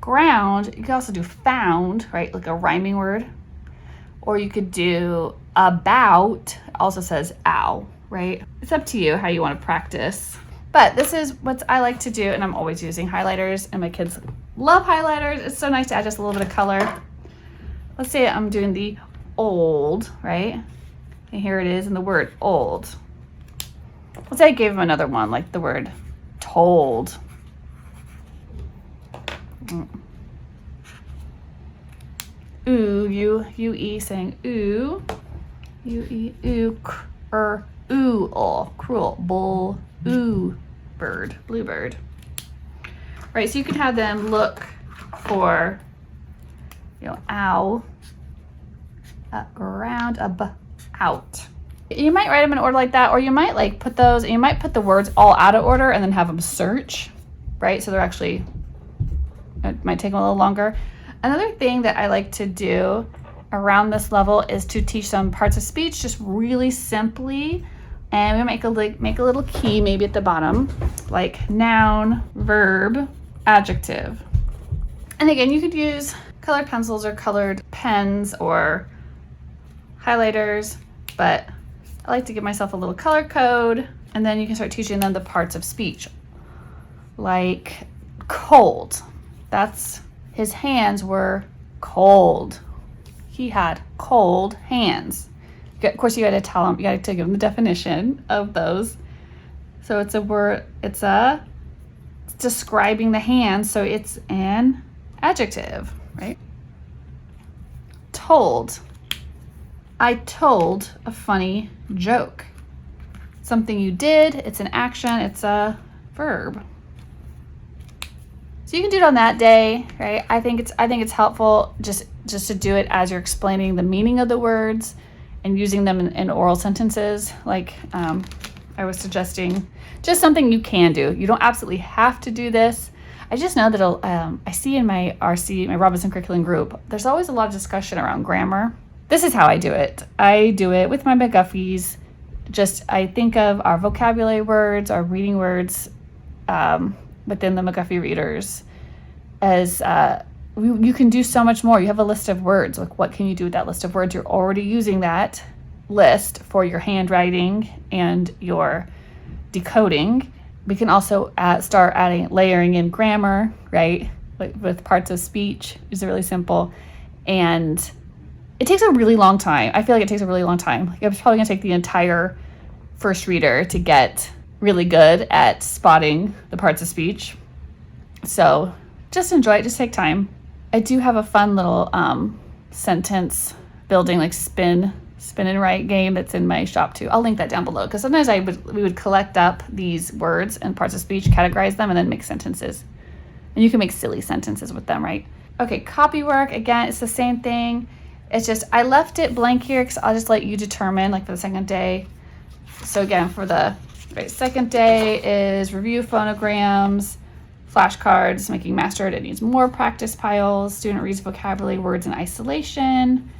ground. You could also do found, right? Like a rhyming word. Or you could do about, also says ow, right? It's up to you how you want to practice. But this is what I like to do, and I'm always using highlighters, and my kids love highlighters. It's so nice to add just a little bit of color. Let's say I'm doing the old, right? And here it is in the word old. Let's say I gave them another one, like the word told. Ooh, U-E saying ooh. U-E, ooh, ooh, oh, cruel, bull, ooh, bird, bluebird. Right, so you can have them look for, ow, around, out. You might write them in order like that, or you might like put those, you might put the words all out of order and then have them search, right? So they're actually, it might take them a little longer. Another thing that I like to do around this level is to teach them parts of speech just really simply. And we make a little key maybe at the bottom, like noun, verb, adjective. And again, you could use colored pencils or colored pens or highlighters, but I like to give myself a little color code, and then you can start teaching them the parts of speech. Like cold, that's his hands were cold. He had cold hands. Of course, you got to tell them, you got to give them the definition of those. So it's a word, it's describing the hands, so it's an adjective, right? Told. I told a funny joke. Something you did, it's an action, it's a verb. So you can do it on that day, right? I think it's helpful just to do it as you're explaining the meaning of the words and using them in oral sentences. Like I was suggesting, just something you can do. You don't absolutely have to do this. I just know that I see in my RC, my Robinson Curriculum group, there's always a lot of discussion around grammar. This is how I do it. I do it with my McGuffies. I think of our vocabulary words, our reading words within the McGuffey readers as you can do so much more. You have a list of words. Like, what can you do with that list of words? You're already using that list for your handwriting and your decoding. We can also start layering in grammar, right? Like with parts of speech is really simple. And it takes a really long time. I feel like it takes a really long time. Like, it's probably gonna take the entire first reader to get really good at spotting the parts of speech. So just enjoy it, just take time. I do have a fun little sentence building, like spin and write game that's in my shop too. I'll link that down below, because sometimes we would collect up these words and parts of speech, categorize them, and then make sentences. And you can make silly sentences with them, right? Okay, copy work, again, it's the same thing. It's just, I left it blank here because I'll just let you determine, like for the second day. So again, for the second day is review phonograms, flashcards, making mastered. It needs more practice piles. Student reads vocabulary words in isolation,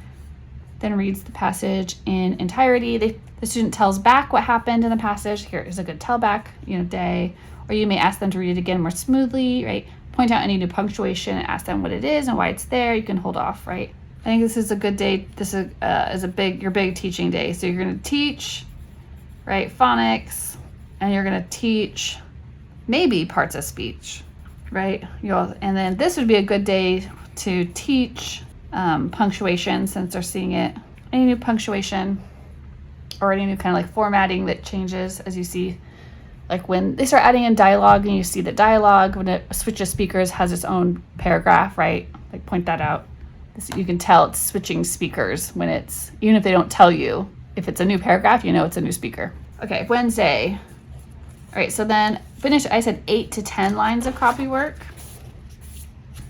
then reads the passage in entirety. The student tells back what happened in the passage. Here is a good tell back, day. Or you may ask them to read it again more smoothly, right? Point out any new punctuation and ask them what it is and why it's there. You can hold off, right? I think this is a good day. This is your big teaching day. So you're going to teach, right, phonics, and you're going to teach maybe parts of speech, right? And then this would be a good day to teach punctuation, since they're seeing it. Any new punctuation or any new kind of like formatting that changes as you see, like when they start adding in dialogue and you see that dialogue, when it switches speakers, has its own paragraph, right? Like point that out. You can tell it's switching speakers when even if they don't tell you, if it's a new paragraph, it's a new speaker. Okay, Wednesday. All right, so then finish, I said 8 to 10 lines of copy work.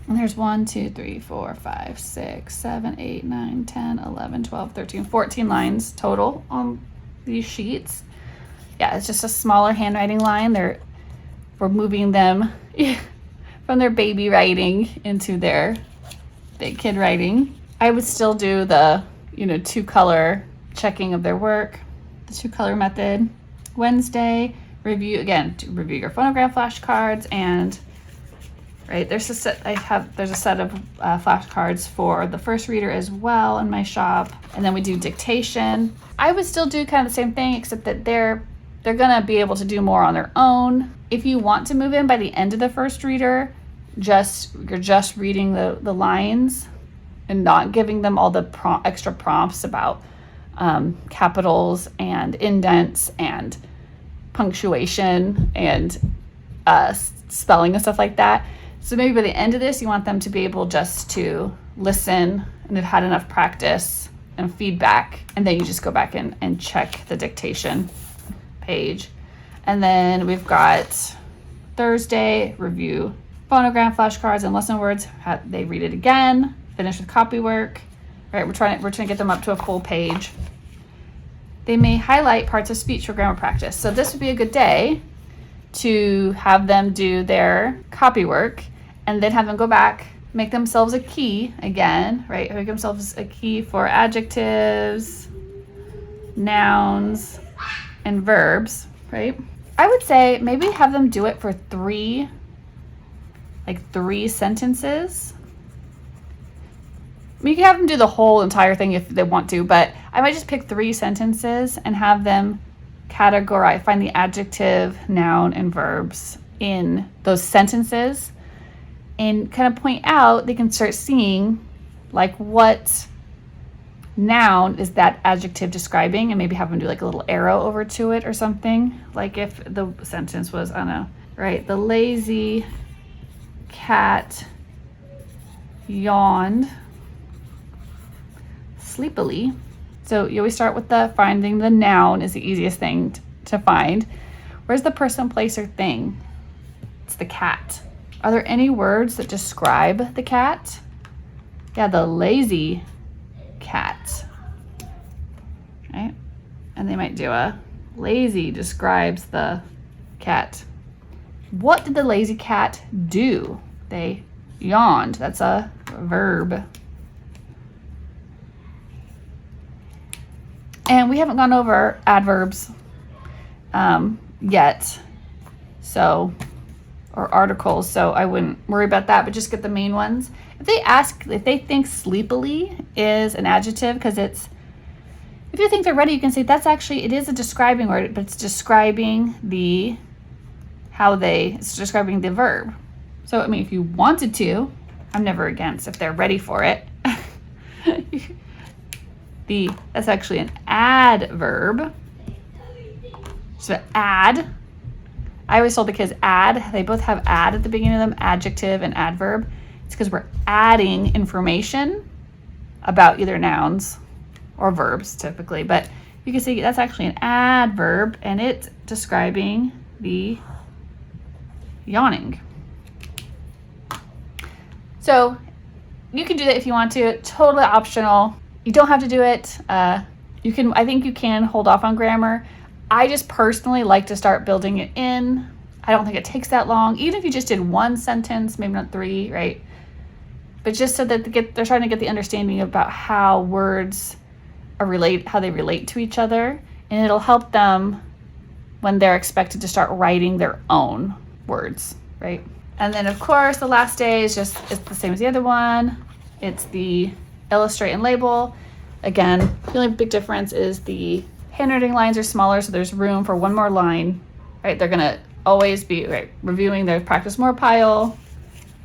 And there's 1, 2, 3, 4, 5, 6, 7, 8, 9, 10, 11, 12, 13, 14 lines total on these sheets. Yeah, it's just a smaller handwriting line. We're moving them from their baby writing into their big kid writing. I would still do the, 2-color checking of their work, the 2-color method. Wednesday, review your phonogram flashcards, and right there's a set of flashcards for the first reader as well in my shop, and then we do dictation. I would still do kind of the same thing, except that they're gonna be able to do more on their own. If you want to move in by the end of the first reader, you're just reading the lines and not giving them all the extra prompts about capitals and indents and punctuation and spelling and stuff like that. So maybe by the end of this, you want them to be able just to listen and have had enough practice and feedback, and then you just go back and check the dictation page. And then we've got Thursday, review phonogram flashcards and lesson words. They read it again, finish with copy work. Right, we're trying to get them up to a full page. They may highlight parts of speech for grammar practice. So this would be a good day to have them do their copy work, and then have them go back, make themselves a key again, right? Make themselves a key for adjectives, nouns, and verbs, right? I would say maybe have them do it for three sentences. You can have them do the whole entire thing if they want to, but I might just pick 3 sentences and have them categorize, find the adjective, noun, and verbs in those sentences, and kind of point out, they can start seeing like what noun is that adjective describing, and maybe have them do like a little arrow over to it or something. Like if the sentence was, I don't know, right? The lazy cat yawned sleepily. So you always start with finding the noun is the easiest thing to find. Where's the person, place, or thing? It's the cat. Are there any words that describe the cat? Yeah, the lazy cat. Right? And they might do a lazy describes the cat. What did the lazy cat do? They yawned. That's a verb. And we haven't gone over adverbs yet, so, or articles, so I wouldn't worry about that, but just get the main ones. If they ask, if they think sleepily is an adjective, because it's, if you think they're ready, you can say that's actually, it is a describing word, but it's describing the, it's describing the verb. So, I mean, if you wanted to, I'm never against if they're ready for it. That's actually an adverb. So add. I always told the kids add. They both have add at the beginning of them, adjective and adverb. It's because we're adding information about either nouns or verbs typically. But you can see that's actually an adverb, and it's describing the yawning. So you can do that if you want to. Totally optional. You don't have to do it. I think you can hold off on grammar. I just personally like to start building it in. I don't think it takes that long. Even if you just did one sentence, maybe not three, right? But just so that they're trying to get the understanding about how words how they relate to each other. And it'll help them when they're expected to start writing their own words, right? And then of course, the last day is it's the same as the other one. It's the illustrate and label. Again, the only big difference is the handwriting lines are smaller, so there's room for one more line, right? They're gonna always be reviewing their practice more pile,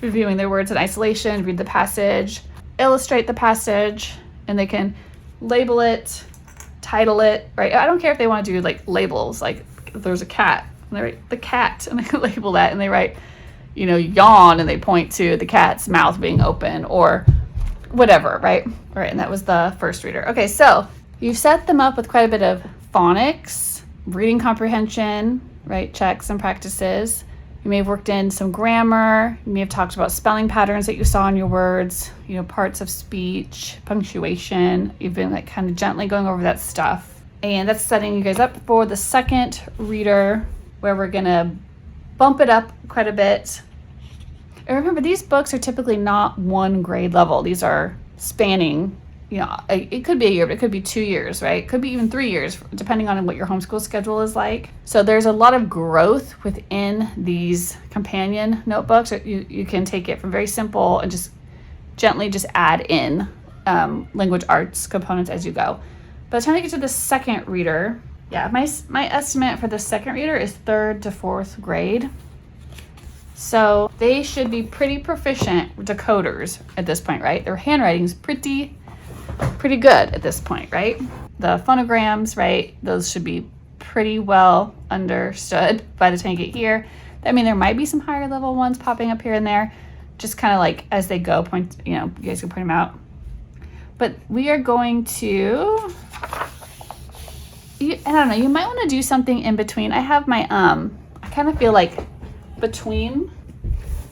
reviewing their words in isolation, read the passage, illustrate the passage, and they can label it, title it, right? I don't care if they want to do like labels, like if there's a cat, and they write the cat, and they label that, and they write, yawn, and they point to the cat's mouth being open, or whatever, right? All right, and that was the first reader. Okay, so you've set them up with quite a bit of phonics, reading comprehension, right? Checks and practices. You may have worked in some grammar. You may have talked about spelling patterns that you saw in your words, parts of speech, punctuation. You've been like kind of gently going over that stuff. And that's setting you guys up for the second reader, where we're gonna bump it up quite a bit. And remember, these books are typically not one grade level. These are spanning, it could be a year, but it could be 2 years, right? It could be even 3 years, depending on what your homeschool schedule is like. So there's a lot of growth within these companion notebooks. You can take it from very simple and just gently just add in language arts components as you go. By the time you get to the second reader, my estimate for the second reader is 3rd to 4th grade. So they should be pretty proficient decoders at this point, right? Their handwriting's pretty good at this point, right? The phonograms, right? Those should be pretty well understood by the time you get here. I mean, there might be some higher level ones popping up here and there, just kind of like as they go, you guys can point them out. But we are going to, I don't know, you might want to do something in between. I have my, I kind of feel like between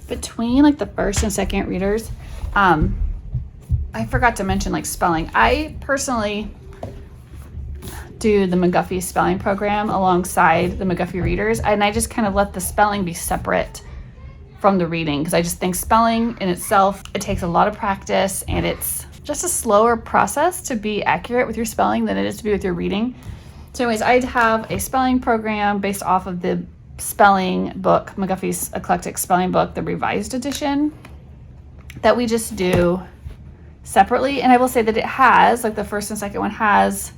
like the first and second readers, I forgot to mention like spelling. I personally do the McGuffey spelling program alongside the McGuffey readers, and I just kind of let the spelling be separate from the reading, because I just think spelling in itself, it takes a lot of practice, and it's just a slower process to be accurate with your spelling than it is to be with your reading. So anyways, I'd have a spelling program based off of the spelling book, McGuffey's Eclectic Spelling Book, the revised edition, that we just do separately. And I will say that it has, like the first and second one has,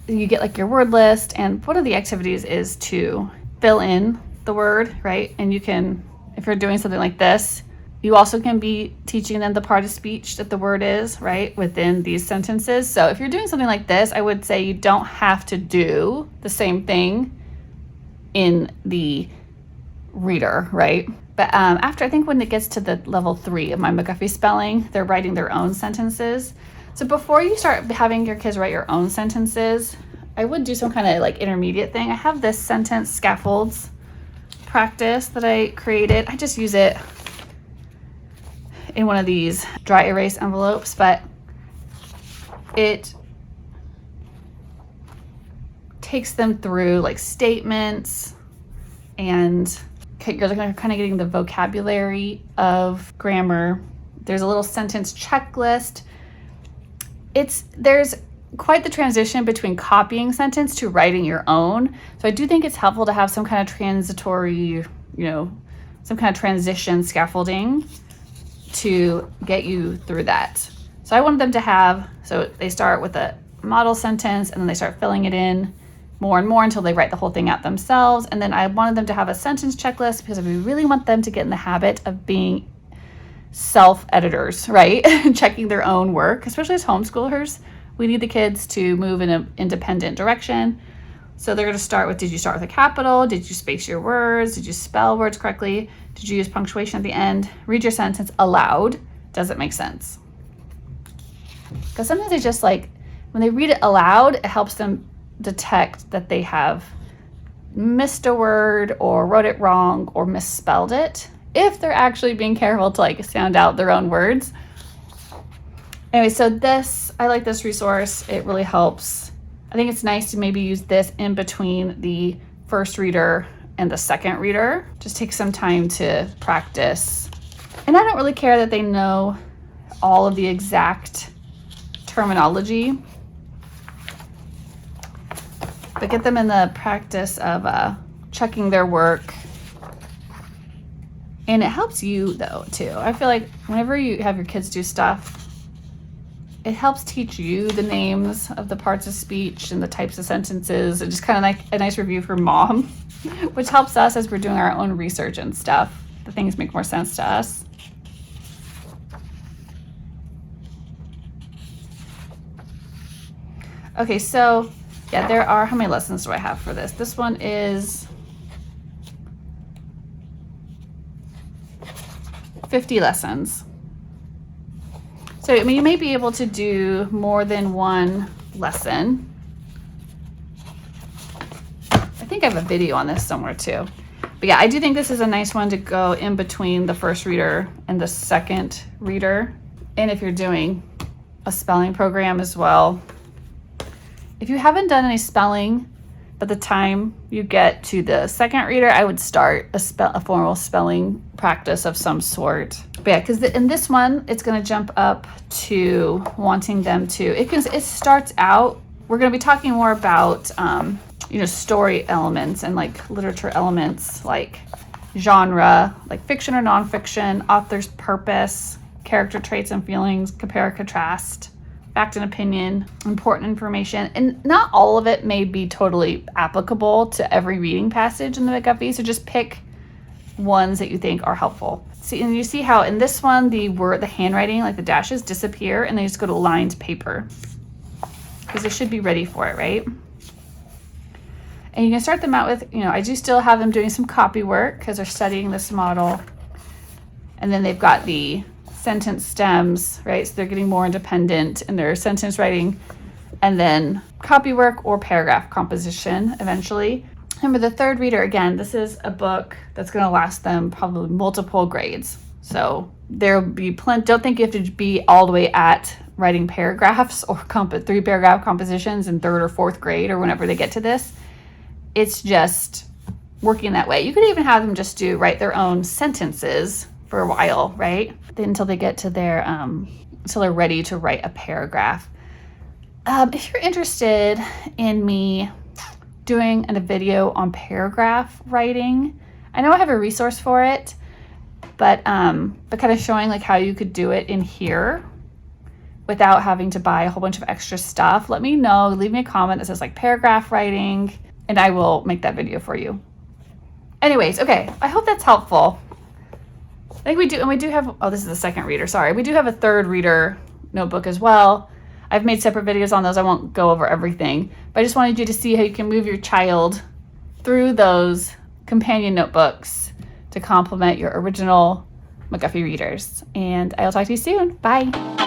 you get like your word list, and one of the activities is to fill in the word, right? And you can, if you're doing something like this, you also can be teaching them the part of speech that the word is, right, within these sentences. So if you're doing something like this, I would say you don't have to do the same thing in the reader, right? But after, I think when it gets to the level 3 of my McGuffey spelling, they're writing their own sentences. So before you start having your kids write your own sentences, I would do some kind of like intermediate thing. I have this sentence scaffolds practice that I created. I just use it in one of these dry erase envelopes, but it takes them through like statements and you're kind of getting the vocabulary of grammar. There's a little sentence checklist. There's quite the transition between copying sentence to writing your own. So I do think it's helpful to have some kind of transitory, some kind of transition scaffolding to get you through that. So I wanted them to have, so they start with a model sentence and then they start filling it in more and more until they write the whole thing out themselves. And then I wanted them to have a sentence checklist because we really want them to get in the habit of being self-editors, right? Checking their own work, especially as homeschoolers. We need the kids to move in an independent direction. So they're going to start with, did you start with a capital? Did you space your words? Did you spell words correctly? Did you use punctuation at the end? Read your sentence aloud. Does it make sense? Because sometimes they just when they read it aloud, it helps them detect that they have missed a word or wrote it wrong or misspelled it, if they're actually being careful to sound out their own words. Anyway, so I like this resource. It really helps. I think it's nice to maybe use this in between the first reader and the second reader. Just take some time to practice. And I don't really care that they know all of the exact terminology, but get them in the practice of checking their work. And it helps you though too. I feel like whenever you have your kids do stuff, it helps teach you the names of the parts of speech and the types of sentences. It's just kind of like a nice review for mom, which helps us as we're doing our own research and stuff. The things make more sense to us. Okay, so yeah, there are, how many lessons do I have for this? This one is 50 lessons. So, you may be able to do more than one lesson. I think I have a video on this somewhere too. But yeah, I do think this is a nice one to go in between the first reader and the second reader. And if you're doing a spelling program as well. If you haven't done any spelling, by the time you get to the second reader, I would start a formal spelling practice of some sort. But yeah, because in this one, it's going to jump up to wanting them to, it starts out, we're going to be talking more about, story elements and literature elements, like genre, like fiction or nonfiction, author's purpose, character traits and feelings, compare, contrast, fact and opinion, important information. And not all of it may be totally applicable to every reading passage in the McGuffey, so just pick ones that you think are helpful. See, and you see how in this one, the handwriting, like the dashes, disappear and they just go to lined paper because they should be ready for it, right? And you can start them out with, I do still have them doing some copy work because they're studying this model. And then they've got the sentence stems, right? So they're getting more independent in their sentence writing, and then copy work or paragraph composition eventually. Remember, the third reader, again, this is a book that's going to last them probably multiple grades. So there'll be plenty. Don't think you have to be all the way at writing paragraphs or 3-paragraph compositions in third or fourth grade or whenever they get to this. It's just working that way. You could even have them just write their own sentences for a while, right? Until they get to their, until they're ready to write a paragraph. If you're interested in me doing a video on paragraph writing, I know I have a resource for it, but kind of showing how you could do it in here without having to buy a whole bunch of extra stuff. Let me know, leave me a comment that says paragraph writing, and I will make that video for you. Anyways, okay, I hope that's helpful. I think we do have, this is the second reader, sorry. We do have a third reader notebook as well. I've made separate videos on those. I won't go over everything, but I just wanted you to see how you can move your child through those companion notebooks to complement your original McGuffey readers. And I'll talk to you soon. Bye.